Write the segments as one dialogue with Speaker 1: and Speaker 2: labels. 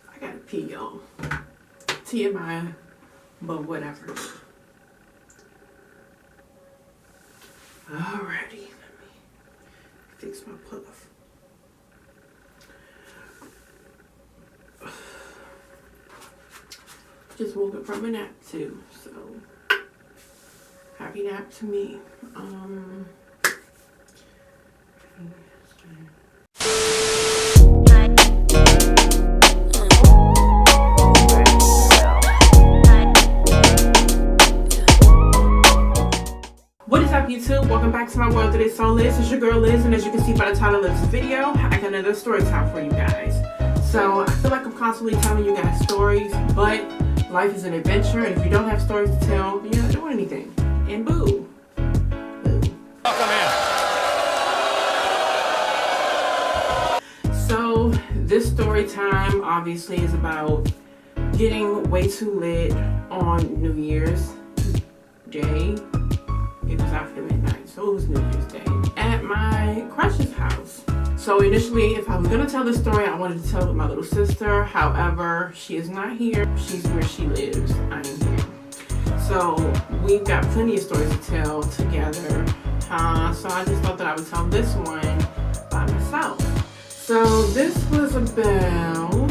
Speaker 1: I gotta pee, y'all. TMI, but whatever. Alrighty, let me fix my puff. Just woke up from a nap too, so happy nap to me. What is up, YouTube? Welcome back to my world. Today, ThatsSoLizz. It's your girl Liz, and as you can see by the title of this video, I got another story time for you guys. So I feel like I'm constantly telling you guys stories, but life is an adventure, and if you don't have stories to tell, you're not doing anything. And boo. Boo.
Speaker 2: Welcome in.
Speaker 1: So this story time obviously is about getting way too lit on New Year's Day. It was after midnight, so it was New Year's Day at my crush's house. So initially, if I was gonna tell this story, I wanted to tell it with my little sister. However, she is not here. She's where she lives. I am here. So we've got plenty of stories to tell together. So I just thought that I would tell this one by myself. So this was about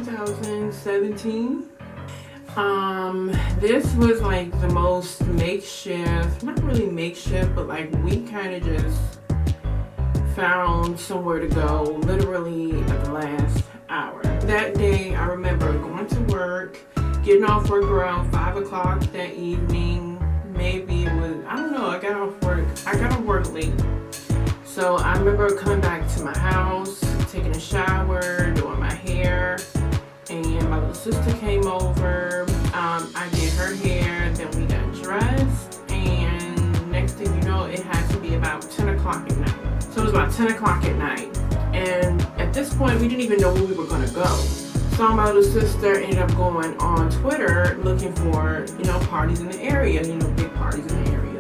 Speaker 1: 2017. This was like the most makeshift, not really makeshift, but like we kind of just found somewhere to go literally at the last hour. That day, I remember going to work, getting off work around 5 o'clock that evening. Maybe it was, I don't know, I got off work late. So I remember coming back to my house, taking a shower, doing my hair, and my little sister came over. I did her hair, then we got dressed, and next thing you know, it had to be about 10 o'clock at night. So it was about 10 o'clock at night, and at this point, we didn't even know where we were gonna go. So my little sister ended up going on Twitter looking for, parties in the area, big parties in the area.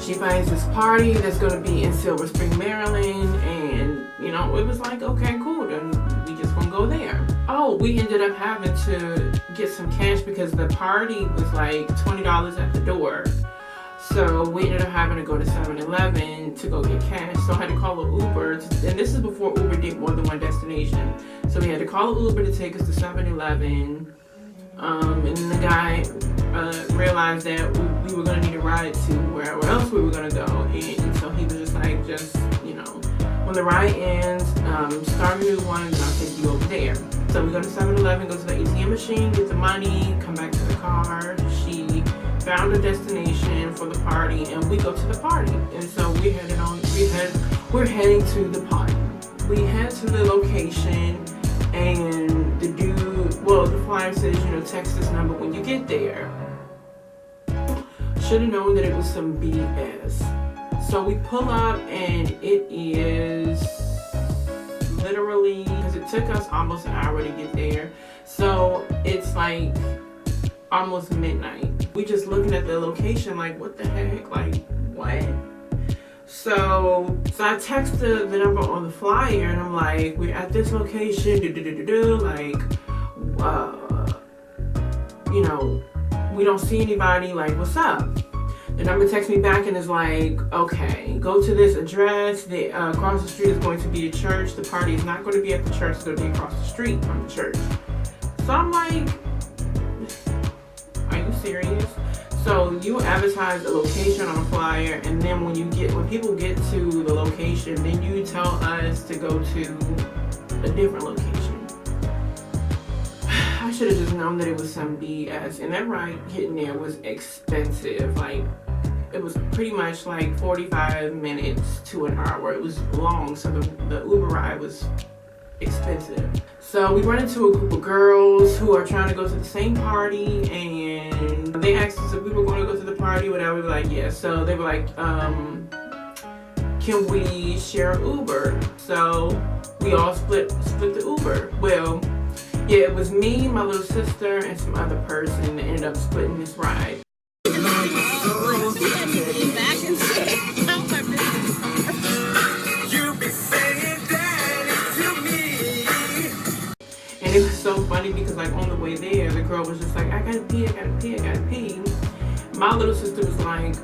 Speaker 1: She finds this party that's gonna be in Silver Spring, Maryland, and, it was like, okay, cool, then we just gonna go there. Oh, we ended up having to get some cash because the party was like $20 at the door. So we ended up having to go to 7-Eleven to go get cash. So I had to call an Uber, and this is before Uber did more than one destination. So we had to call an Uber to take us to 7-Eleven. And then the guy realized that we were gonna need a ride to wherever else we were gonna go. And so he was just like, when the ride ends, start a new one, and I'll take you over there. So we go to 7-Eleven, go to the ATM machine, get the money, come back to the car. She found a destination for the party, and we go to the party. And so we're heading to the party. We head to the location, and the flyer says, text this number when you get there. Should have known that it was some BS. So we pull up, and it is literally, because it took us almost an hour to get there. So it's like almost midnight. We just looking at the location like, what the heck? Like, what? So I text the number on the flyer, and I'm like, we're at this location, we don't see anybody, like, what's up? The number texts me back and is like, okay, go to this address. Across the street is going to be a church. The party is not going to be at the church. It's going to be across the street from the church. So I'm like, are you serious? So you advertise a location on a flyer, and then when people get to the location, then you tell us to go to a different location. I should have just known that it was some BS. And that ride getting there was expensive. Like, it was pretty much like 45 minutes to an hour. It was long, so the Uber ride was expensive. So we run into a group of girls who are trying to go to the same party, and they asked us if we were going to go to the party, whatever. We were like, yeah. So they were like, can we share Uber? So we all split the Uber. Well, Yeah, it was me, my little sister, and some other person that ended up splitting this ride. And it was so funny because like on the way there, the girl was just like, I gotta pee, I gotta pee, I gotta pee. My little sister was like,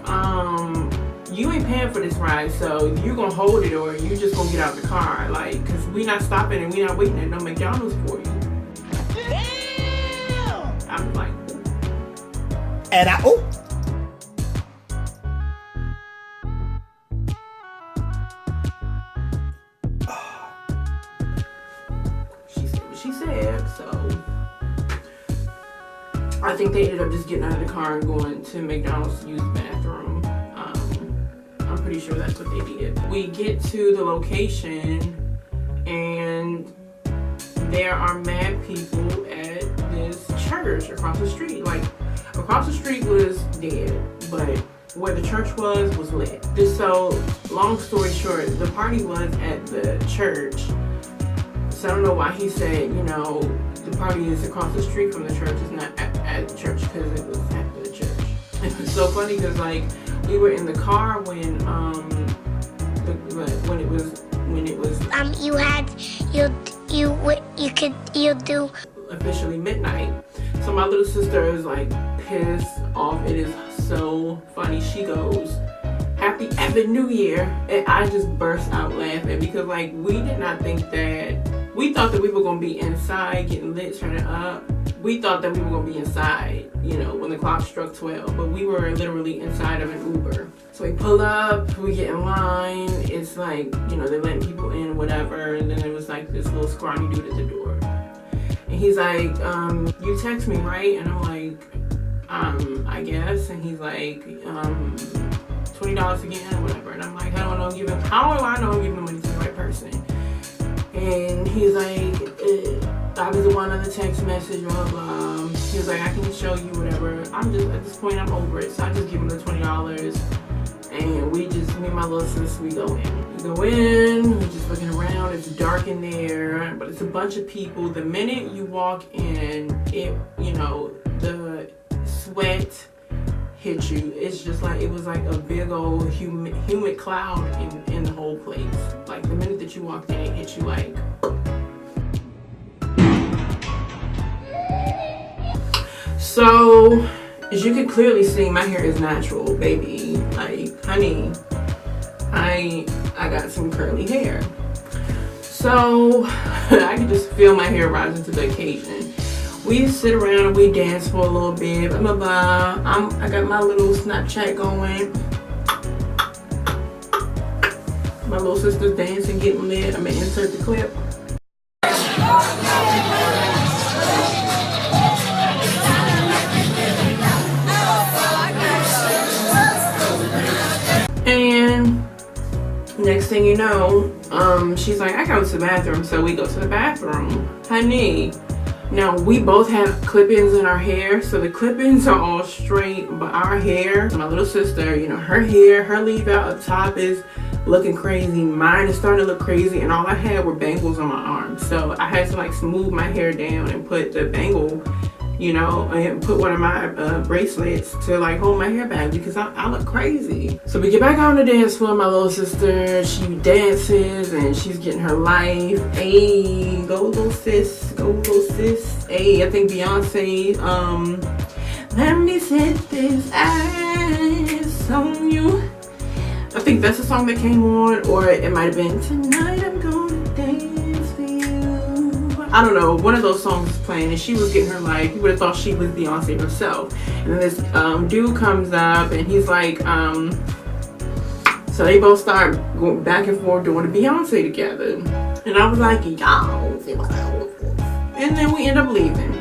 Speaker 1: you ain't paying for this ride, so you gonna hold it or you just gonna get out the car. Like, cause we not stopping and we not waiting at no McDonald's for you. Damn! I'm like, ooh.
Speaker 2: And
Speaker 1: she said what she said, so I think they ended up just getting out of the car and going to McDonald's to use the bathroom. I'm pretty sure that's what they did. We get to the location and there are mad people at this church across the street. Like, across the street was dead, but where the church was lit. Just so, long story short, the party was at the church. So I don't know why he said, you know, the party is across the street from the church. It's not at the church because it was at the church. It was so funny because like we were in the car when it was you do officially midnight. So my little sister is like pissed off. It is so funny. She goes, "Happy New Year," and I just burst out laughing because like we did not think that. We thought that we were gonna be inside getting lit, turning up. We thought that we were gonna be inside, you know, when the clock struck 12, but we were literally inside of an Uber. So we pull up, we get in line. It's like, you know, they're letting people in, whatever. And then there was like this little scrawny dude at the door. And he's like, you text me, right? And I'm like, I guess. And he's like, $20 again, whatever. And I'm like, how do I know I'm giving the money to the right person? And he's like, I was the one on the text message, blah, blah. He was like, I can show you whatever. I'm just, at this point, I'm over it. So I just give him the $20. And me and my little sis, we go in. We go in, we're just looking around. It's dark in there, but it's a bunch of people. The minute you walk in, you know, the sweat hit you. It's just like, it was like a big old humid cloud in the whole place. Like the minute that you walked in, it hit you like. So, as you can clearly see, my hair is natural, baby. Like, honey, I got some curly hair. So, I can just feel my hair rising to the occasion. We sit around and we dance for a little bit, blah, blah, blah. I got my little Snapchat going. My little sister's dancing, getting lit. I'm gonna insert the clip. And next thing you know, she's like, I gotta go to the bathroom. So we go to the bathroom. Honey, now we both have clip-ins in our hair. So the clip-ins are all straight, but our hair, my little sister, you know, her hair, her leave out up top is looking crazy. Mine is starting to look crazy, and all I had were bangles on my arms. So I had to like smooth my hair down and put the bangle, you know, and put one of my bracelets to like hold my hair back because I look crazy. So we get back on the dance floor. My little sister, she dances and she's getting her life. Hey, go little sis, go little sis. Hey, I think Beyonce, let me set this ass on you. I think that's the song that came on, or it might have been Tonight I'm Gonna Dance For You. I don't know, one of those songs was playing and she was getting her life. You would have thought she was Beyonce herself. And then this dude comes up and he's like, so they both start going back and forth doing the Beyonce together. And I was like, y'all, and then we end up leaving.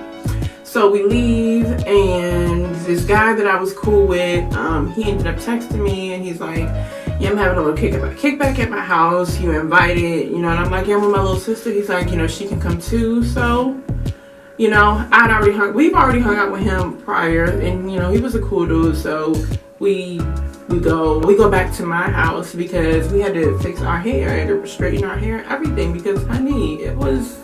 Speaker 1: So we leave, and this guy that I was cool with, he ended up texting me, and he's like, yeah, I'm having a little kickback at my house. You invited, you know, and I'm like, yeah, I'm with my little sister. He's like, you know, she can come too. So, you know, we've already hung out with him prior, and you know, he was a cool dude. So we go back to my house because we had to fix our hair, and straighten our hair, everything, because honey, it was.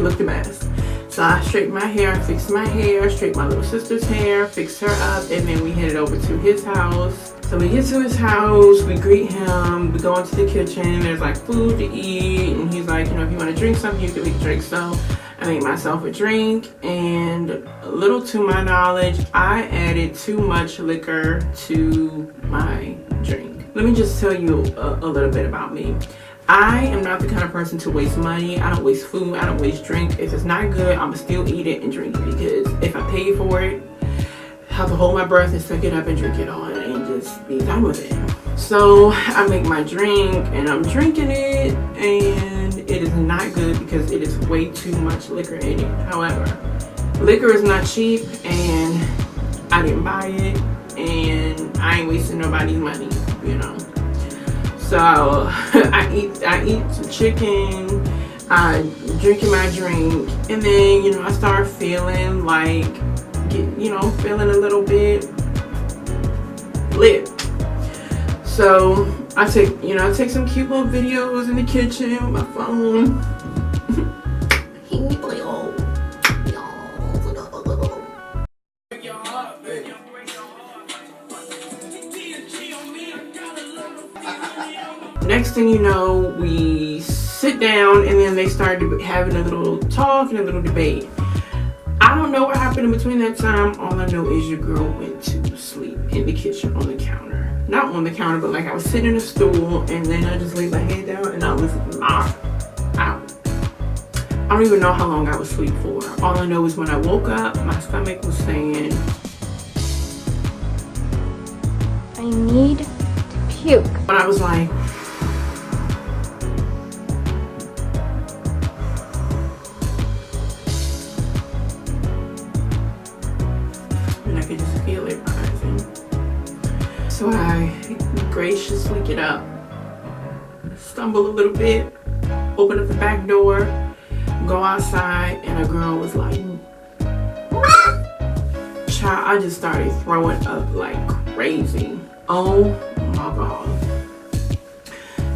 Speaker 1: it look the best. So I straightened my hair, fixed my hair, straightened my little sister's hair, fixed her up, and then we headed over to his house. So we get to his house, we greet him, we go into the kitchen, there's like food to eat, and he's like, you know, if you want to drink something, you can make a drink. So I made myself a drink, and a little to my knowledge, I added too much liquor to my drink. Let me just tell you a little bit about me. I am not the kind of person to waste money. I don't waste food. I don't waste drink. If it's not good, I'ma still eat it and drink it, because if I pay for it, I have to hold my breath and suck it up and drink it all and just be done with it. So I make my drink and I'm drinking it, and it is not good because it is way too much liquor in it. However, liquor is not cheap, and I didn't buy it, and I ain't wasting nobody's money, you know. So I eat the chicken, I drinking my drink, and then, you know, I start feeling like, feeling a little bit lit. So I take some cute little videos in the kitchen with my phone. Next thing you know, we sit down, and then they started having a little talk and a little debate. I don't know what happened in between that time. All I know is your girl went to sleep in the kitchen on the counter. Not on the counter, but like I was sitting in a stool, and then I just laid my head down and I was knocked out. I don't even know how long I was asleep for. All I know is when I woke up, my stomach was saying,
Speaker 3: I need to puke.
Speaker 1: but I was like, and I could just feel it rising. So I graciously get up, stumble a little bit, open up the back door, go outside, and a girl was like, child, I just started throwing up like crazy. Oh my God.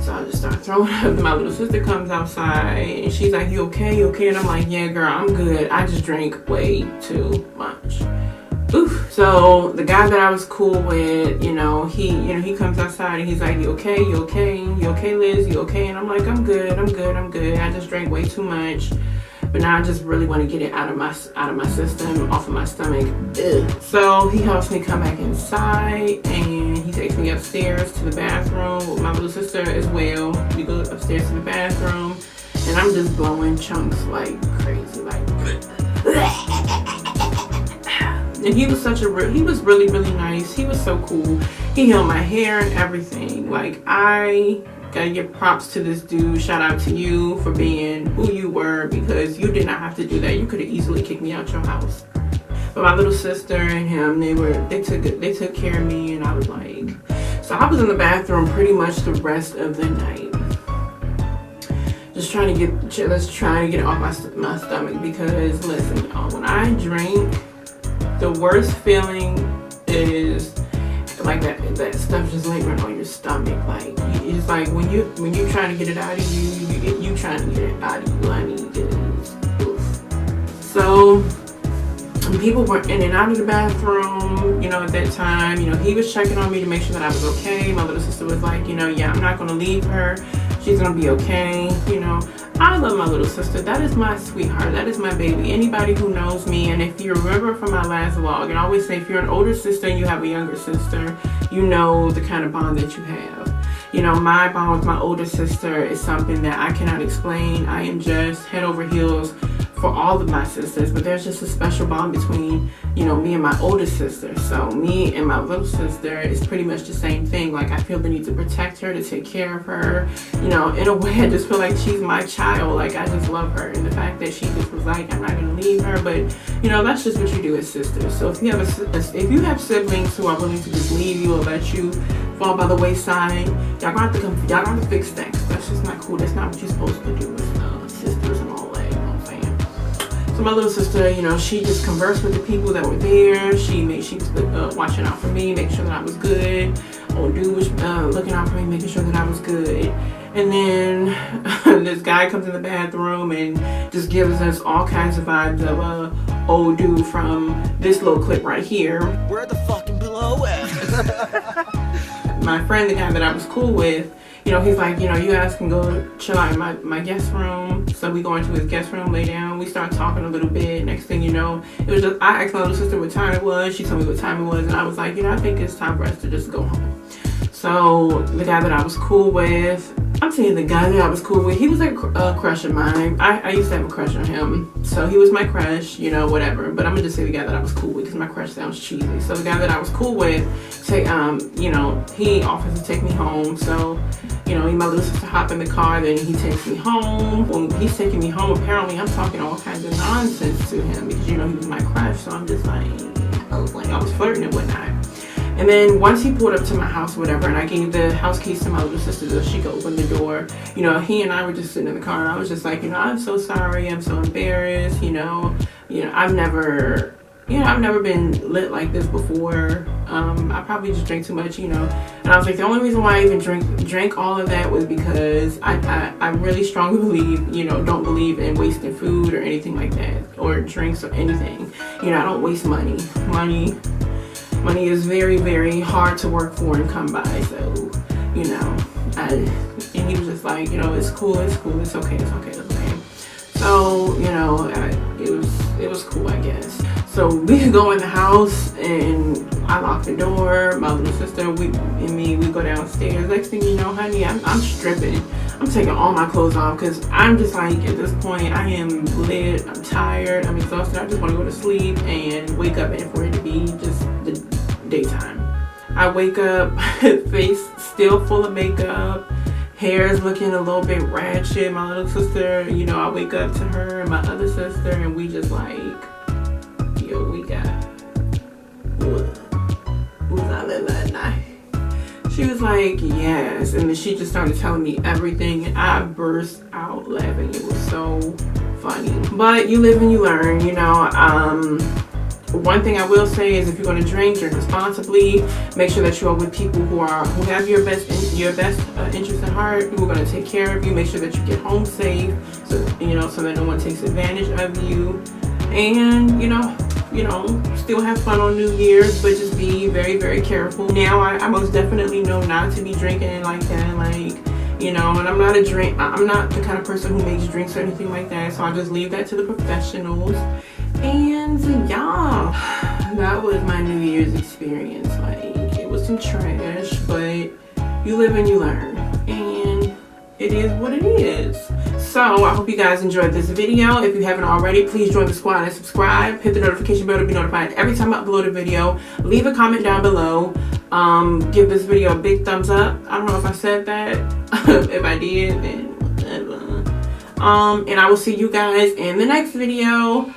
Speaker 1: So I just start throwing up. My little sister comes outside, and she's like, you okay? You okay? And I'm like, yeah, girl, I'm good. I just drank way too much. Oof. So the guy that I was cool with, he comes outside and he's like, you okay? You okay? You okay, Liz? You okay? And I'm like, I'm good. I just drank way too much, but now I just really want to get it out of my system, off of my stomach. Ugh. So he helps me come back inside, and he takes me upstairs to the bathroom with my little sister as well. We go upstairs to the bathroom, and I'm just blowing chunks like crazy, like. And he was he was really, really nice. He was so cool. He held my hair and everything. Like, I gotta give props to this dude. Shout out to you for being who you were, because you did not have to do that. You could have easily kicked me out your house. But my little sister and him, they took care of me, and I was like, so I was in the bathroom pretty much the rest of the night. Just trying to get it off my stomach, because listen, y'all, when I drink, the worst feeling is like that stuff just lingering on your stomach. Like, it's like when you're trying to get it out of you trying to get it out of you. I need this. Oof. So when people were in and out of the bathroom, at that time, he was checking on me to make sure that I was okay. My little sister was like, yeah, I'm not gonna leave her. She's gonna be okay. I love my little sister. That is my sweetheart. That is my baby. Anybody who knows me, and if you remember from my last vlog, and I always say, if you're an older sister and you have a younger sister, you know the kind of bond that you have. My bond with my older sister is something that I cannot explain. I am just head over heels for all of my sisters, but there's just a special bond between, me and my older sister. So me and my little sister is pretty much the same thing. Like, I feel the need to protect her, to take care of her. In a way, I just feel like she's my child. Like, I just love her, and the fact that she just was like, I'm not gonna leave her. But that's just what you do as sisters. So if you have siblings who are willing to just leave you or let you fall by the wayside, y'all gonna have to fix things. That's just not cool. That's not what you're supposed to do with sisters and all that. You know what I'm saying? So my little sister, she just conversed with the people that were there. She was watching out for me, make sure that I was good. old dude was looking out for me, making sure that I was good. And then this guy comes in the bathroom and just gives us all kinds of vibes of old dude from this little clip right here.
Speaker 2: Where the fucking blow at?
Speaker 1: My friend, the guy that I was cool with, you know, he's like, you know, you guys can go chill out in my guest room. So we go into his guest room, lay down. We start talking a little bit. Next thing you know, it was just, I asked my little sister what time it was. She told me what time it was. And I was like, you know, I think it's time for us to just go home. So the guy that I was cool with, I'm saying the guy that I was cool with, he was like a crush of mine. I used to have a crush on him. So he was my crush, you know, whatever. But I'm going to just say the guy that I was cool with because my crush sounds cheesy. So the guy that I was cool with, you know, he offers to take me home. So, you know, my little sister hop in the car, then he takes me home. When he's taking me home, apparently I'm talking all kinds of nonsense to him because, you know, he was my crush. So I'm just like, I was flirting and whatnot. And then once he pulled up to my house or whatever, and I gave the house keys to my little sister so she could open the door, you know, he and I were just sitting in the car, and I was just like, you know, I'm so sorry, I'm so embarrassed, you know, I've never been lit like this before. I probably just drank too much, you know. And I was like, the only reason why I even drank all of that was because I really strongly believe, you know, don't believe in wasting food or anything like that, or drinks or anything. You know, I don't waste money. Money is very, very hard to work for and come by. So, you know, and he was just like, you know, it's cool, it's okay. So, you know, it was cool, I guess. So we go in the house and I lock the door. My little sister, we go downstairs. Next thing you know, honey, I'm stripping. I'm taking all my clothes off because I'm just like, at this point, I am lit, I'm tired, I'm exhausted. I just want to go to sleep and wake up and for it to be just the daytime. I wake up, face still full of makeup, hair is looking a little bit ratchet. My little sister, you know, I wake up to her and my other sister and we just like, yo, we got, what was I that night? She was like, yes. And then she just started telling me everything. And I burst out laughing. It was so funny. But you live and you learn, you know. One thing I will say is if you're going to drink responsibly. Make sure that you are with people who have your best interest at heart, who are going to take care of you. Make sure that you get home safe, so that no one takes advantage of you. And, you know, still have fun on New Year's, but just be very, very careful. Now, I most definitely know not to be drinking like that, like, you know, and I'm not the kind of person who makes drinks or anything like that, so I just leave that to the professionals. And yeah, that was my New Year's experience. Like, it was some trash, but you live and you learn, and it is what it is. So I hope you guys enjoyed this video. If you haven't already, please join the squad and subscribe. Hit the notification bell to be notified every time I upload a video. Leave a comment down below. Give this video a big thumbs up. I don't know if I said that. If I did, then whatever. And I will see you guys in the next video.